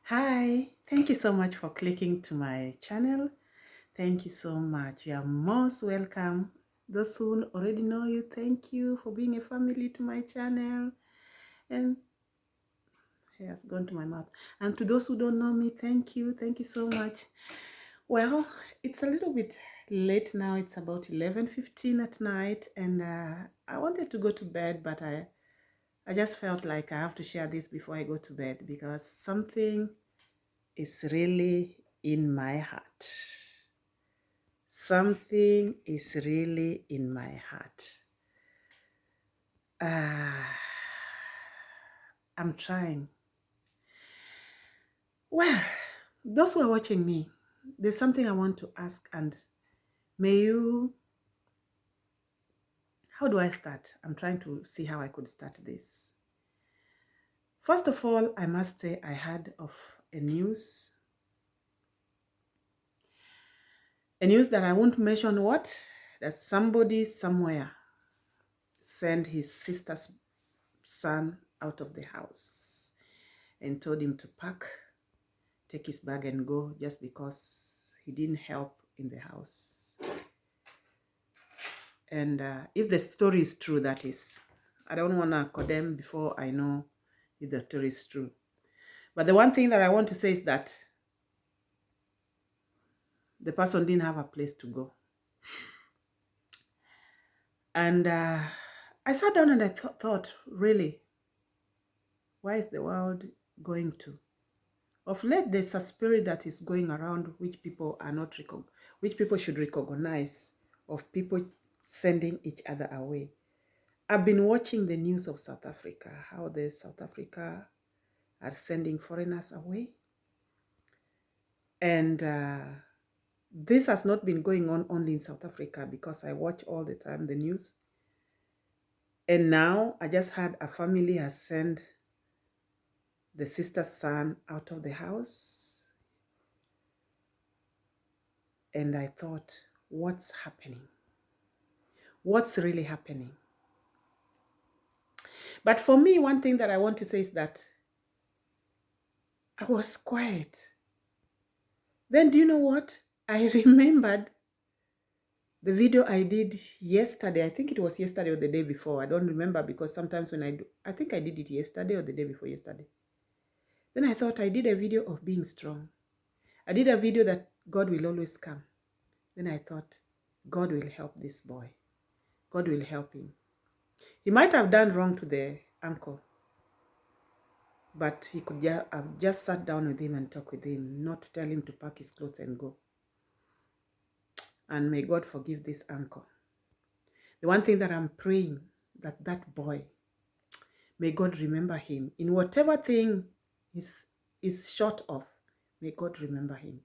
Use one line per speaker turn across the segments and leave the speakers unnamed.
Hi, thank you so much for clicking to my channel. Thank you so much. You are most welcome. Those who already know you, thank you for being a family to my channel. And it has gone to my mouth. And to those who don't know me, thank you. Thank you so much. Well, it's a little bit late now. It's about 11:15 at night, and I wanted to go to bed, but I just felt like I have to share this before I go to bed because something is really in my heart. Something is really in my heart. I'm trying. Well, those who are watching me, there's something I want to ask, and may you. How do I start? I'm trying to see how I could start this. First of all, I must say I heard of a news that I won't mention what, that somebody somewhere sent his sister's son out of the house and told him to pack, take his bag and go just because he didn't help in the house. And if the story is true, that is, I don't want to condemn before I know if the story is true. But the one thing that I want to say is that the person didn't have a place to go. And I sat down and I thought, really, why is the world going to? Of late, there's a spirit that is going around which people are not which people should recognize, of people sending each other away. I've been watching the news of South Africa, how the South Africa are sending foreigners away. And this has not been going on only in South Africa because I watch all the time the news. And now I just had a family has sent the sister's son out of the house. And I thought, what's happening? What's really happening? But for me, one thing that I want to say is that I was quiet. Then do you know what? I remembered the video I did yesterday. I think it was yesterday or the day before. I don't remember because sometimes when I think I did it yesterday or the day before yesterday. Then I thought I did a video of being strong. I did a video that God will always come. Then I thought, God will help this boy. God will help him. He might have done wrong to the uncle, but he could have just sat down with him and talked with him, not to tell him to pack his clothes and go. And may God forgive this uncle. The one thing that I'm praying, that boy, may God remember him. In whatever thing is short of, may God remember him.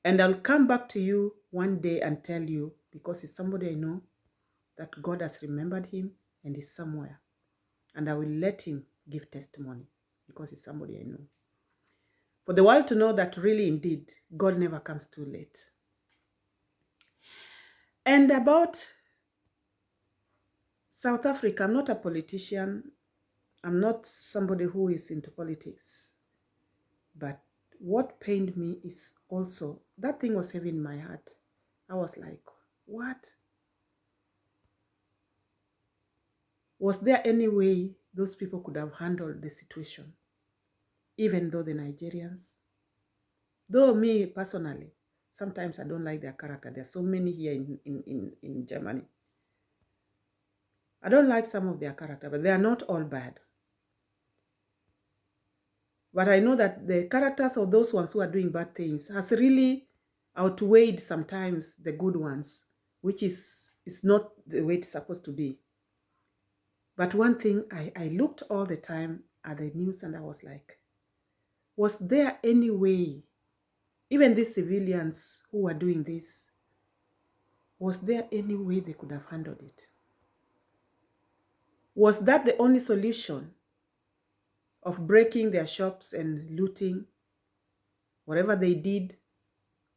And I'll come back to you one day and tell you, because it's somebody I know, that God has remembered him and is somewhere. And I will let him give testimony because it's somebody I know. For the world to know that really indeed, God never comes too late. And about South Africa, I'm not a politician. I'm not somebody who is into politics. But what pained me is also, that thing was heavy in my heart. I was like, what? Was there any way those people could have handled the situation? Even though the Nigerians, though me personally, sometimes I don't like their character. There are so many here in Germany. I don't like some of their character, but they are not all bad. But I know that the characters of those ones who are doing bad things has really outweighed sometimes the good ones, which is not the way it's supposed to be. But one thing, I looked all the time at the news and I was like, was there any way, even these civilians who were doing this, was there any way they could have handled it? Was that the only solution of breaking their shops and looting? Whatever they did,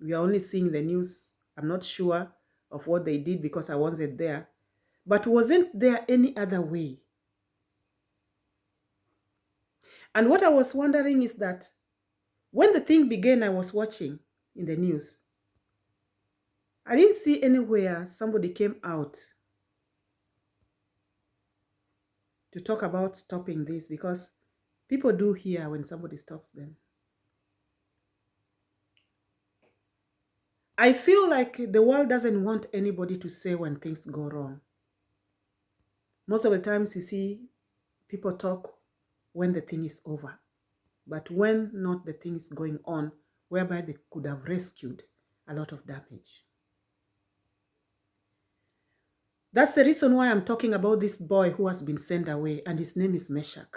we are only seeing the news. I'm not sure of what they did because I wasn't there. But wasn't there any other way? And what I was wondering is that When the thing began, I was watching in the news. I didn't see anywhere somebody came out to talk about stopping this, because people do hear when somebody stops them. I feel like the world doesn't want anybody to say when things go wrong. Most of the times you see people talk when the thing is over, but when not the thing is going on, whereby they could have rescued a lot of damage. That's the reason why I'm talking about this boy who has been sent away, and his name is Meshach.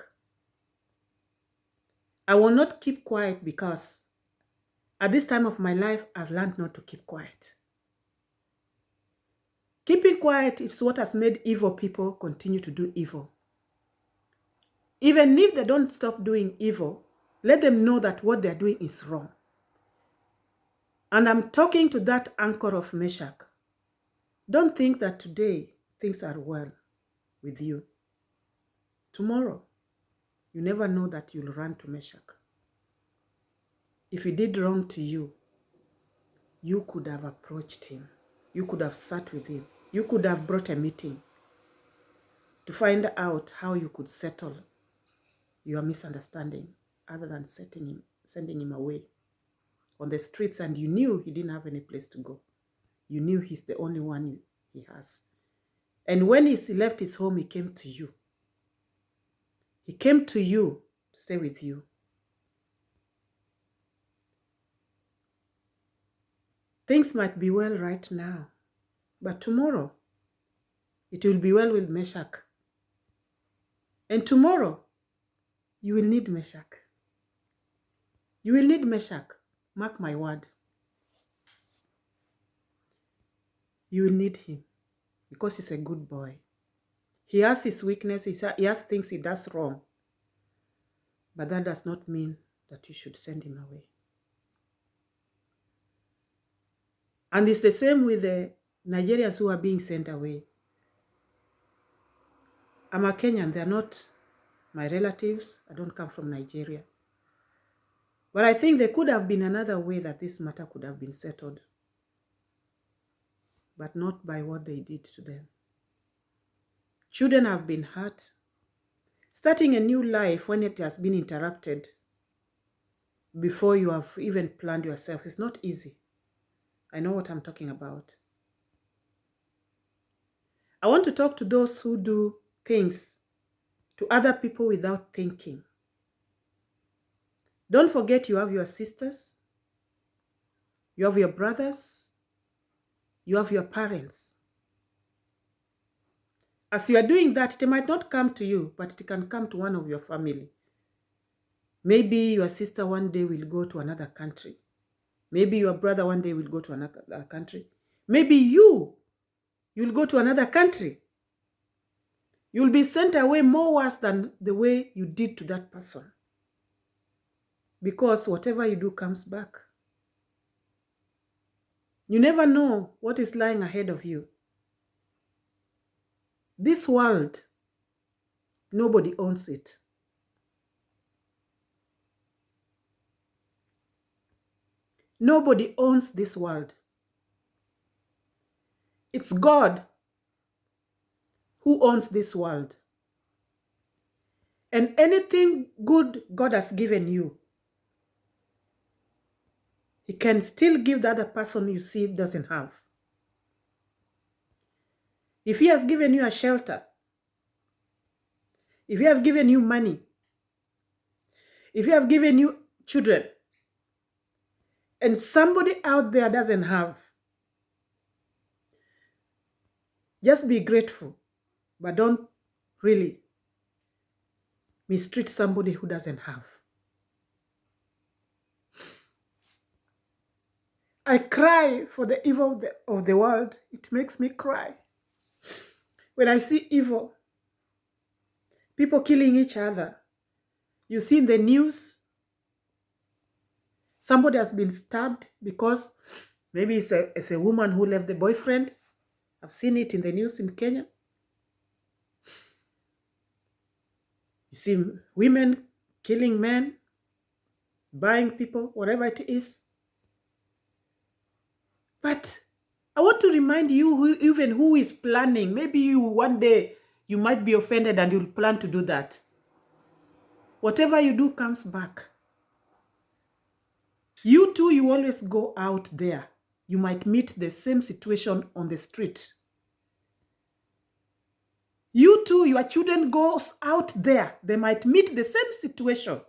I will not keep quiet, because at this time of my life, I've learned not to keep quiet. Keeping quiet is what has made evil people continue to do evil. Even if they don't stop doing evil, let them know that what they're doing is wrong. And I'm talking to that anchor of Meshach. Don't think that today things are well with you. Tomorrow, you never know that you'll run to Meshach. If he did wrong to you, you could have approached him. You could have sat with him. You could have brought a meeting to find out how you could settle your misunderstanding, other than sending him away on the streets, and you knew he didn't have any place to go. You knew he's the only one he has. And when he left his home, he came to you. He came to you to stay with you. Things might be well right now, but tomorrow it will be well with Meshach. And tomorrow you will need Meshach. You will need Meshach. Mark my word. You will need him, because he's a good boy. He has his weakness. He has things he does wrong. But that does not mean that you should send him away. And it's the same with the Nigerians who are being sent away. I'm a Kenyan. They're not my relatives. I don't come from Nigeria. But I think there could have been another way that this matter could have been settled, but not by what they did to them. Children have been hurt. Starting a new life when it has been interrupted before you have even planned yourself is not easy. I know what I'm talking about. I want to talk to those who do things to other people without thinking. Don't forget you have your sisters, you have your brothers, you have your parents. As you are doing that, it might not come to you, but it can come to one of your family. Maybe your sister one day will go to another country. Maybe your brother one day will go to another country. Maybe you'll go to another country. You'll be sent away more worse than the way you did to that person. Because whatever you do comes back. You never know what is lying ahead of you. This world, nobody owns it. Nobody owns this world. It's God who owns this world. And anything good God has given you, He can still give the other person you see doesn't have. If He has given you a shelter, if He has given you money, if He has given you children, and somebody out there doesn't have, just be grateful, but don't really mistreat somebody who doesn't have. I cry for the evil of the world. It makes me cry. When I see evil, people killing each other, you see in the news, somebody has been stabbed because maybe it's a woman who left the boyfriend. I've seen it in the news in Kenya. You see women killing men buying people, whatever it is. But I want to remind you, even who is planning, maybe you one day, you might be offended and you'll plan to do that. Whatever you do comes back. You too, you always go out there. You might meet the same situation on the street. You too, your children goes out there. They might meet the same situation.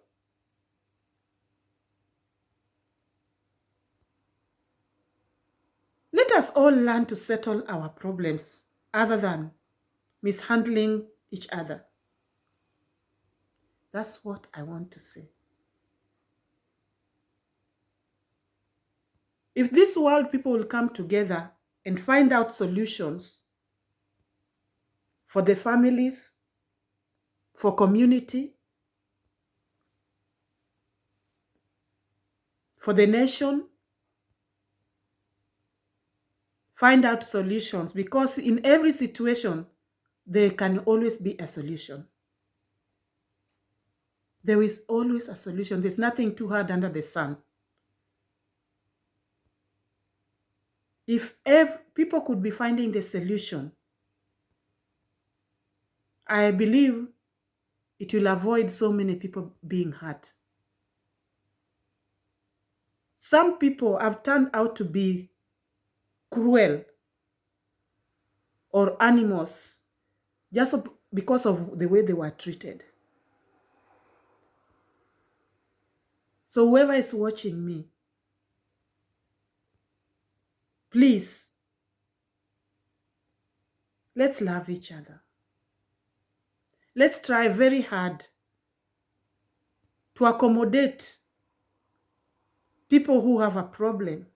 Let us all learn to settle our problems other than mishandling each other. That's what I want to say. If this world people will come together and find out solutions for the families, for community, for the nation, find out solutions, because in every situation, there can always be a solution. There is always a solution. There's nothing too hard under the sun. If people could be finding the solution, I believe it will avoid so many people being hurt. Some people have turned out to be cruel or animals just because of the way they were treated. So whoever is watching me, please, let's love each other. Let's try very hard to accommodate people who have a problem.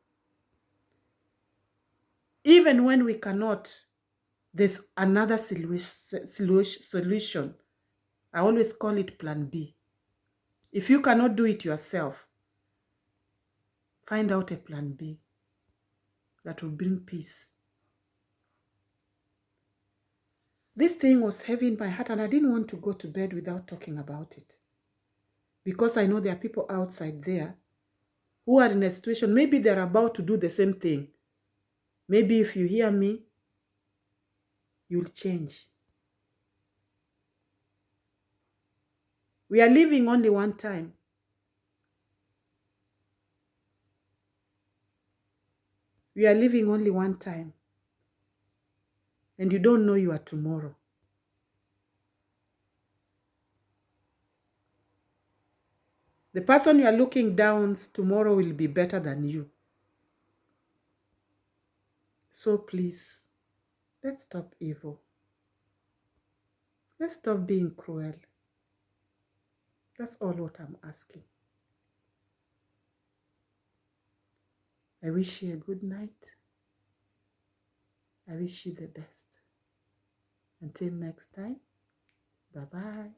Even when we cannot, there's another solution. I always call it plan B. If you cannot do it yourself, find out a plan B that will bring peace. This thing was heavy in my heart, and I didn't want to go to bed without talking about it. Because I know there are people outside there who are in a situation, maybe they're about to do the same thing. Maybe if you hear me, you'll change. We are living only one time. We are living only one time. And you don't know your tomorrow. The person you are looking down's tomorrow will be better than you. So please, let's stop evil. Let's stop being cruel. That's all what I'm asking. I wish you a good night. I wish you the best. Until next time, bye-bye.